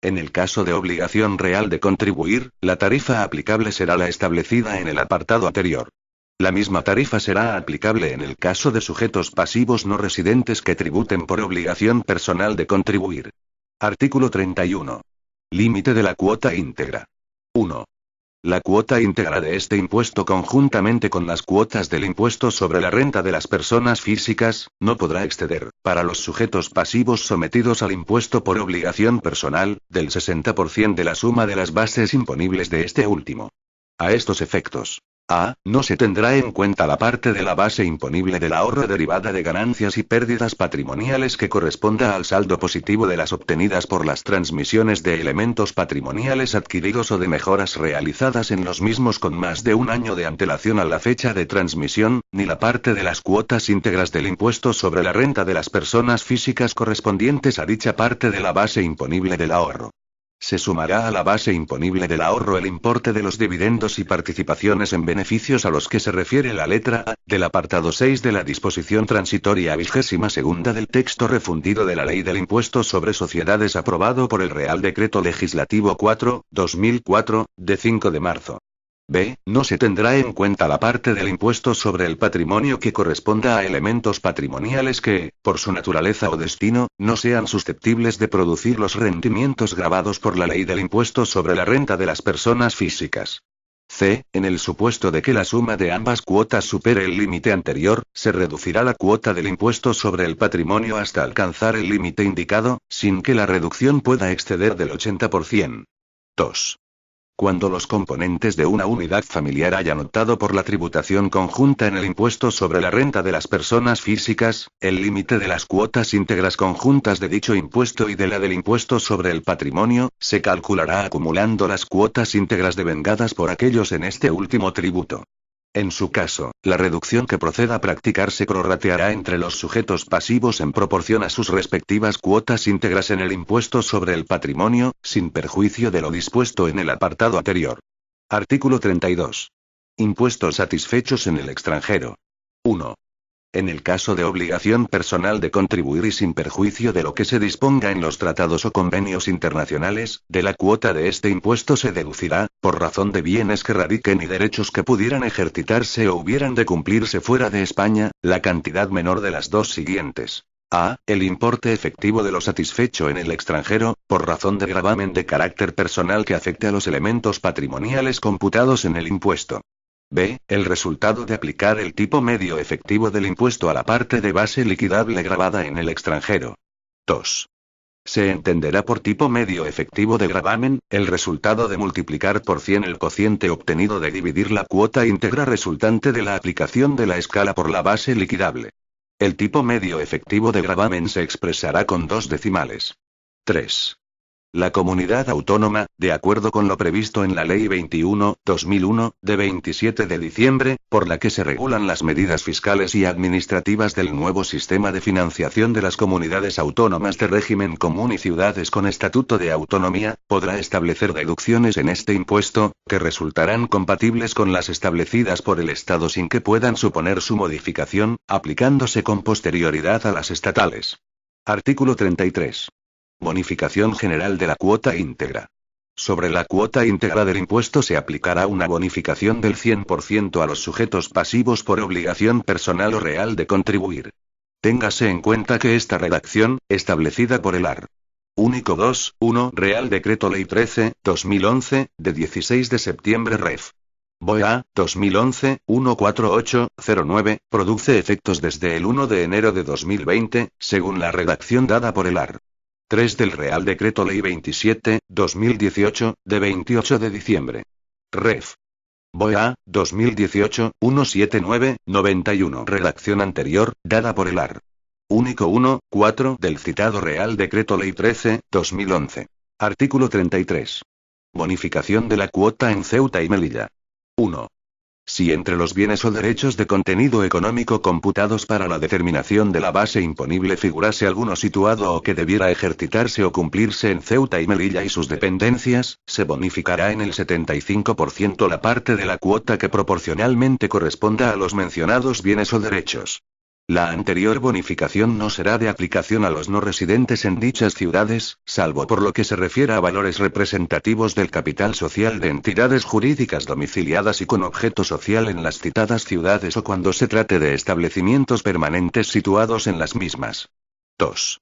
En el caso de obligación real de contribuir, la tarifa aplicable será la establecida en el apartado anterior. La misma tarifa será aplicable en el caso de sujetos pasivos no residentes que tributen por obligación personal de contribuir. Artículo 31. Límite de la cuota íntegra. 1. La cuota íntegra de este impuesto conjuntamente con las cuotas del impuesto sobre la renta de las personas físicas, no podrá exceder, para los sujetos pasivos sometidos al impuesto por obligación personal, del 60% de la suma de las bases imponibles de este último. A estos efectos. A. No se tendrá en cuenta la parte de la base imponible del ahorro derivada de ganancias y pérdidas patrimoniales que corresponda al saldo positivo de las obtenidas por las transmisiones de elementos patrimoniales adquiridos o de mejoras realizadas en los mismos con más de un año de antelación a la fecha de transmisión, ni la parte de las cuotas íntegras del impuesto sobre la renta de las personas físicas correspondientes a dicha parte de la base imponible del ahorro. Se sumará a la base imponible del ahorro el importe de los dividendos y participaciones en beneficios a los que se refiere la letra A, del apartado 6 de la disposición transitoria 22ª del texto refundido de la Ley del Impuesto sobre Sociedades aprobado por el Real Decreto Legislativo 4/2004, de 5 de marzo. B. No se tendrá en cuenta la parte del impuesto sobre el patrimonio que corresponda a elementos patrimoniales que, por su naturaleza o destino, no sean susceptibles de producir los rendimientos gravados por la ley del impuesto sobre la renta de las personas físicas. C. En el supuesto de que la suma de ambas cuotas supere el límite anterior, se reducirá la cuota del impuesto sobre el patrimonio hasta alcanzar el límite indicado, sin que la reducción pueda exceder del 80%. 2. Cuando los componentes de una unidad familiar hayan optado por la tributación conjunta en el impuesto sobre la renta de las personas físicas, el límite de las cuotas íntegras conjuntas de dicho impuesto y de la del impuesto sobre el patrimonio, se calculará acumulando las cuotas íntegras devengadas por aquellos en este último tributo. En su caso, la reducción que proceda a practicar se prorrateará entre los sujetos pasivos en proporción a sus respectivas cuotas íntegras en el impuesto sobre el patrimonio, sin perjuicio de lo dispuesto en el apartado anterior. Artículo 32. Impuestos satisfechos en el extranjero. 1. En el caso de obligación personal de contribuir y sin perjuicio de lo que se disponga en los tratados o convenios internacionales, de la cuota de este impuesto se deducirá, por razón de bienes que radiquen y derechos que pudieran ejercitarse o hubieran de cumplirse fuera de España, la cantidad menor de las dos siguientes. A. El importe efectivo de lo satisfecho en el extranjero, por razón de gravamen de carácter personal que afecte a los elementos patrimoniales computados en el impuesto. B. El resultado de aplicar el tipo medio efectivo del impuesto a la parte de base liquidable gravada en el extranjero. 2. Se entenderá por tipo medio efectivo de gravamen, el resultado de multiplicar por 100 el cociente obtenido de dividir la cuota íntegra resultante de la aplicación de la escala por la base liquidable. El tipo medio efectivo de gravamen se expresará con 2 decimales. 3. La comunidad autónoma, de acuerdo con lo previsto en la Ley 21/2001, de 27 de diciembre, por la que se regulan las medidas fiscales y administrativas del nuevo sistema de financiación de las comunidades autónomas de régimen común y ciudades con estatuto de autonomía, podrá establecer deducciones en este impuesto, que resultarán compatibles con las establecidas por el Estado sin que puedan suponer su modificación, aplicándose con posterioridad a las estatales. Artículo 33. Bonificación general de la cuota íntegra. Sobre la cuota íntegra del impuesto se aplicará una bonificación del 100% a los sujetos pasivos por obligación personal o real de contribuir. Téngase en cuenta que esta redacción, establecida por el Art. Único 2.1 Real Decreto Ley 13/2011, de 16 de septiembre Ref. BOEA, 2011-14809, produce efectos desde el 1 de enero de 2020, según la redacción dada por el Art. 3 del Real Decreto Ley 27/2018, de 28 de diciembre. Ref. BOEA, 2018-17991. Redacción anterior, dada por el Art. Único 1.4 del citado Real Decreto Ley 13/2011. Artículo 33. Bonificación de la cuota en Ceuta y Melilla. 1. Si entre los bienes o derechos de contenido económico computados para la determinación de la base imponible figurase alguno situado o que debiera ejercitarse o cumplirse en Ceuta y Melilla y sus dependencias, se bonificará en el 75% la parte de la cuota que proporcionalmente corresponda a los mencionados bienes o derechos. La anterior bonificación no será de aplicación a los no residentes en dichas ciudades, salvo por lo que se refiera a valores representativos del capital social de entidades jurídicas domiciliadas y con objeto social en las citadas ciudades o cuando se trate de establecimientos permanentes situados en las mismas. 2.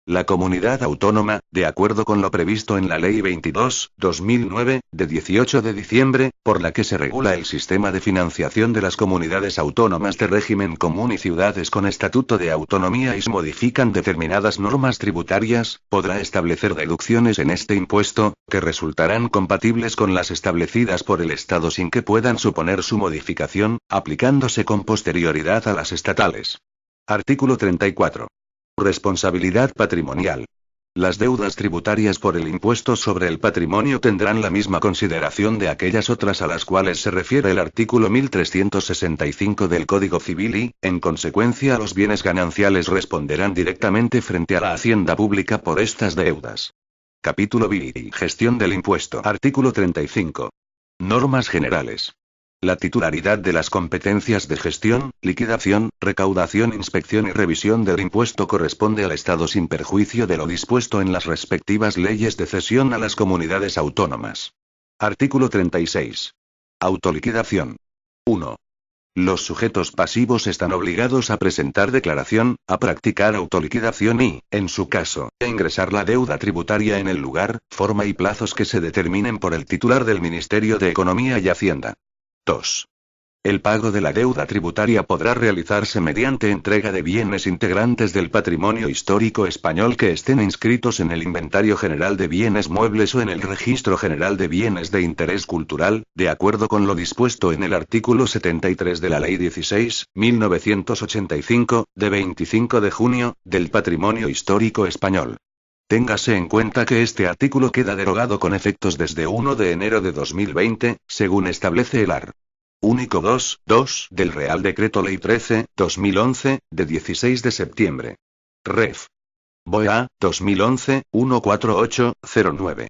La comunidad autónoma, de acuerdo con lo previsto en la Ley 22/2009, de 18 de diciembre, por la que se regula el sistema de financiación de las comunidades autónomas de régimen común y ciudades con estatuto de autonomía y se modifican determinadas normas tributarias, podrá establecer deducciones en este impuesto, que resultarán compatibles con las establecidas por el Estado sin que puedan suponer su modificación, aplicándose con posterioridad a las estatales. Artículo 34. Responsabilidad patrimonial. Las deudas tributarias por el impuesto sobre el patrimonio tendrán la misma consideración de aquellas otras a las cuales se refiere el artículo 1365 del Código Civil y, en consecuencia, los bienes gananciales responderán directamente frente a la hacienda pública por estas deudas. Capítulo B. Gestión del impuesto. Artículo 35. Normas generales. La titularidad de las competencias de gestión, liquidación, recaudación, inspección y revisión del impuesto corresponde al Estado sin perjuicio de lo dispuesto en las respectivas leyes de cesión a las comunidades autónomas. Artículo 36. Autoliquidación. 1. Los sujetos pasivos están obligados a presentar declaración, a practicar autoliquidación y, en su caso, a ingresar la deuda tributaria en el lugar, forma y plazos que se determinen por el titular del Ministerio de Economía y Hacienda. 2. El pago de la deuda tributaria podrá realizarse mediante entrega de bienes integrantes del patrimonio histórico español que estén inscritos en el Inventario General de Bienes Muebles o en el Registro General de Bienes de Interés Cultural, de acuerdo con lo dispuesto en el artículo 73 de la Ley 16/1985, de 25 de junio, del Patrimonio Histórico Español. Téngase en cuenta que este artículo queda derogado con efectos desde 1 de enero de 2020, según establece el Art. Único 2.2 del Real Decreto Ley 13/2011, de 16 de septiembre. Ref. BOEA, 2011-14809.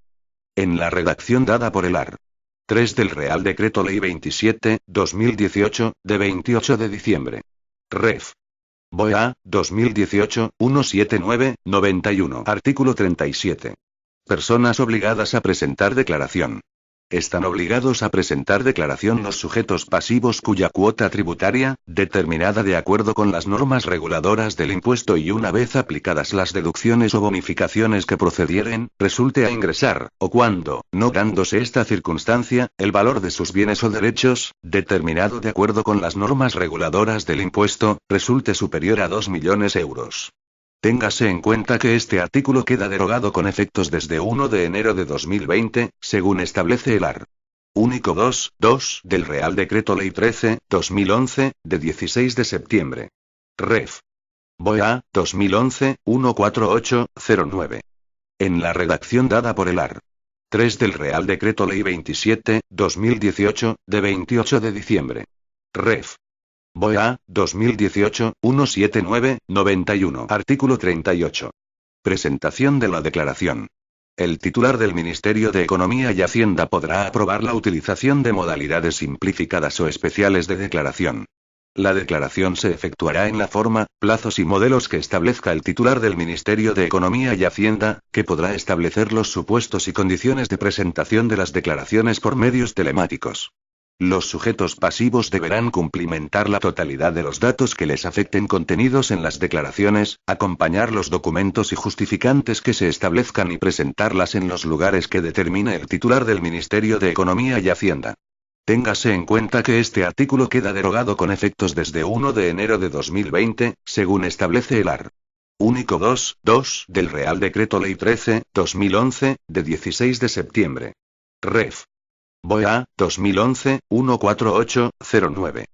En la redacción dada por el Art. 3 del Real Decreto Ley 27/2018, de 28 de diciembre. Ref. BOEA, 2018-17991. Artículo 37. Personas obligadas a presentar declaración. Están obligados a presentar declaración los sujetos pasivos cuya cuota tributaria, determinada de acuerdo con las normas reguladoras del impuesto y una vez aplicadas las deducciones o bonificaciones que procedieren, resulte a ingresar, o cuando, no dándose esta circunstancia, el valor de sus bienes o derechos, determinado de acuerdo con las normas reguladoras del impuesto, resulte superior a 2 millones euros. Téngase en cuenta que este artículo queda derogado con efectos desde 1 de enero de 2020, según establece el art. Único 2.2 del Real Decreto Ley 13/2011, de 16 de septiembre. Ref. BOE 2011-14809. En la redacción dada por el art. 3 del Real Decreto Ley 27/2018, de 28 de diciembre. Ref. BOE 2018-179-91. Artículo 38. Presentación de la declaración. El titular del Ministerio de Economía y Hacienda podrá aprobar la utilización de modalidades simplificadas o especiales de declaración. La declaración se efectuará en la forma, plazos y modelos que establezca el titular del Ministerio de Economía y Hacienda, que podrá establecer los supuestos y condiciones de presentación de las declaraciones por medios telemáticos. Los sujetos pasivos deberán cumplimentar la totalidad de los datos que les afecten contenidos en las declaraciones, acompañar los documentos y justificantes que se establezcan y presentarlas en los lugares que determine el titular del Ministerio de Economía y Hacienda. Téngase en cuenta que este artículo queda derogado con efectos desde 1 de enero de 2020, según establece el art. Único 2.2 del Real Decreto Ley 13/2011, de 16 de septiembre. Ref. BOE 2011-14809.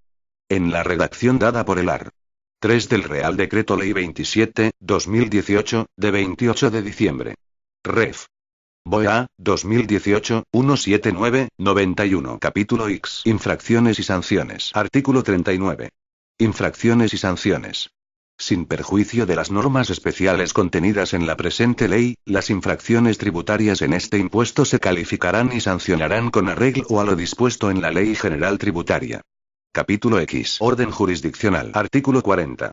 En la redacción dada por el art. 3 del Real Decreto Ley 27/2018, de 28 de diciembre. Ref. BOE 2018-179-91. Capítulo X. Infracciones y sanciones. Artículo 39. Infracciones y sanciones. Sin perjuicio de las normas especiales contenidas en la presente ley, las infracciones tributarias en este impuesto se calificarán y sancionarán con arreglo a lo dispuesto en la Ley General Tributaria. Capítulo X. Orden jurisdiccional. Artículo 40.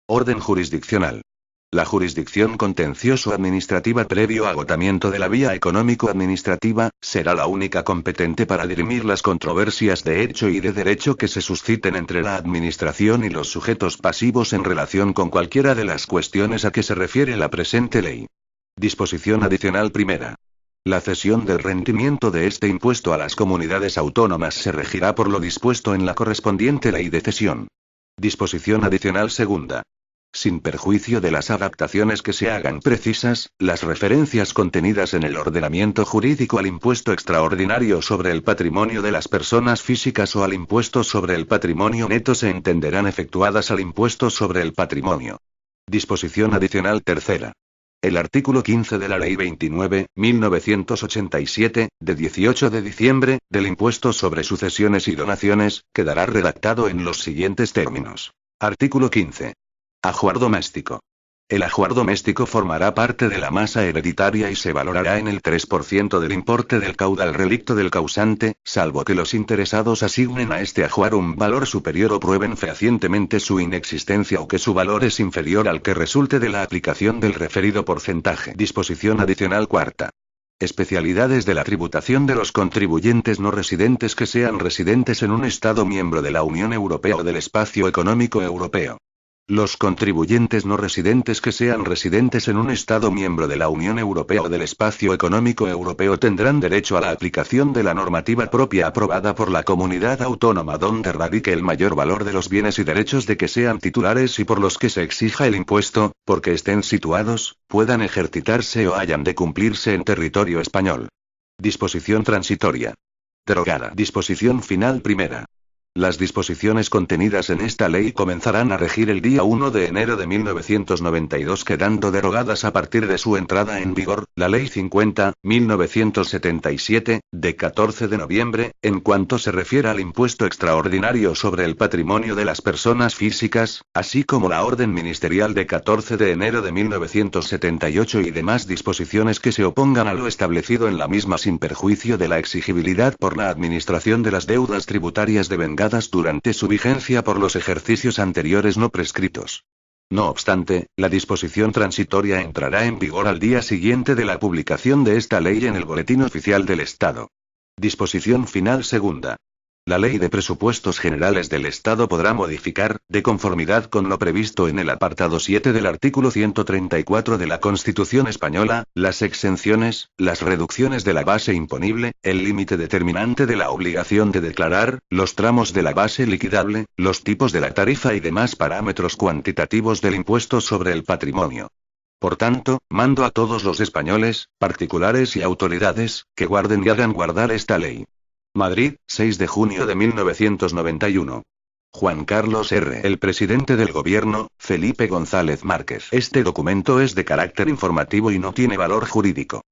Orden jurisdiccional. La jurisdicción contencioso-administrativa previo agotamiento de la vía económico-administrativa, será la única competente para dirimir las controversias de hecho y de derecho que se susciten entre la Administración y los sujetos pasivos en relación con cualquiera de las cuestiones a que se refiere la presente ley. Disposición adicional primera. La cesión del rendimiento de este impuesto a las comunidades autónomas se regirá por lo dispuesto en la correspondiente ley de cesión. Disposición adicional segunda. Sin perjuicio de las adaptaciones que se hagan precisas, las referencias contenidas en el ordenamiento jurídico al impuesto extraordinario sobre el patrimonio de las personas físicas o al impuesto sobre el patrimonio neto se entenderán efectuadas al impuesto sobre el patrimonio. Disposición adicional tercera. El artículo 15 de la Ley 29/1987, de 18 de diciembre, del impuesto sobre sucesiones y donaciones, quedará redactado en los siguientes términos. Artículo 15. Ajuar doméstico. El ajuar doméstico formará parte de la masa hereditaria y se valorará en el 3% del importe del caudal relicto del causante, salvo que los interesados asignen a este ajuar un valor superior o prueben fehacientemente su inexistencia o que su valor es inferior al que resulte de la aplicación del referido porcentaje. Disposición adicional cuarta. Especialidades de la tributación de los contribuyentes no residentes que sean residentes en un Estado miembro de la Unión Europea o del Espacio Económico Europeo. Los contribuyentes no residentes que sean residentes en un Estado miembro de la Unión Europea o del Espacio Económico Europeo tendrán derecho a la aplicación de la normativa propia aprobada por la comunidad autónoma donde radique el mayor valor de los bienes y derechos de que sean titulares y por los que se exija el impuesto, porque estén situados, puedan ejercitarse o hayan de cumplirse en territorio español. Disposición transitoria. Derogada. Disposición final primera. Las disposiciones contenidas en esta ley comenzarán a regir el día 1 de enero de 1992 quedando derogadas a partir de su entrada en vigor, la Ley 50/1977, de 14 de noviembre, en cuanto se refiera al impuesto extraordinario sobre el patrimonio de las personas físicas, así como la Orden Ministerial de 14 de enero de 1978 y demás disposiciones que se opongan a lo establecido en la misma sin perjuicio de la exigibilidad por la Administración de las deudas tributarias devengadas durante su vigencia por los ejercicios anteriores no prescritos. No obstante, la disposición transitoria entrará en vigor al día siguiente de la publicación de esta ley en el Boletín Oficial del Estado. Disposición final segunda. La Ley de Presupuestos Generales del Estado podrá modificar, de conformidad con lo previsto en el apartado 7 del artículo 134 de la Constitución Española, las exenciones, las reducciones de la base imponible, el límite determinante de la obligación de declarar, los tramos de la base liquidable, los tipos de la tarifa y demás parámetros cuantitativos del impuesto sobre el patrimonio. Por tanto, mando a todos los españoles, particulares y autoridades, que guarden y hagan guardar esta ley. Madrid, 6 de junio de 1991. Juan Carlos R. El presidente del gobierno, Felipe González Márquez. Este documento es de carácter informativo y no tiene valor jurídico.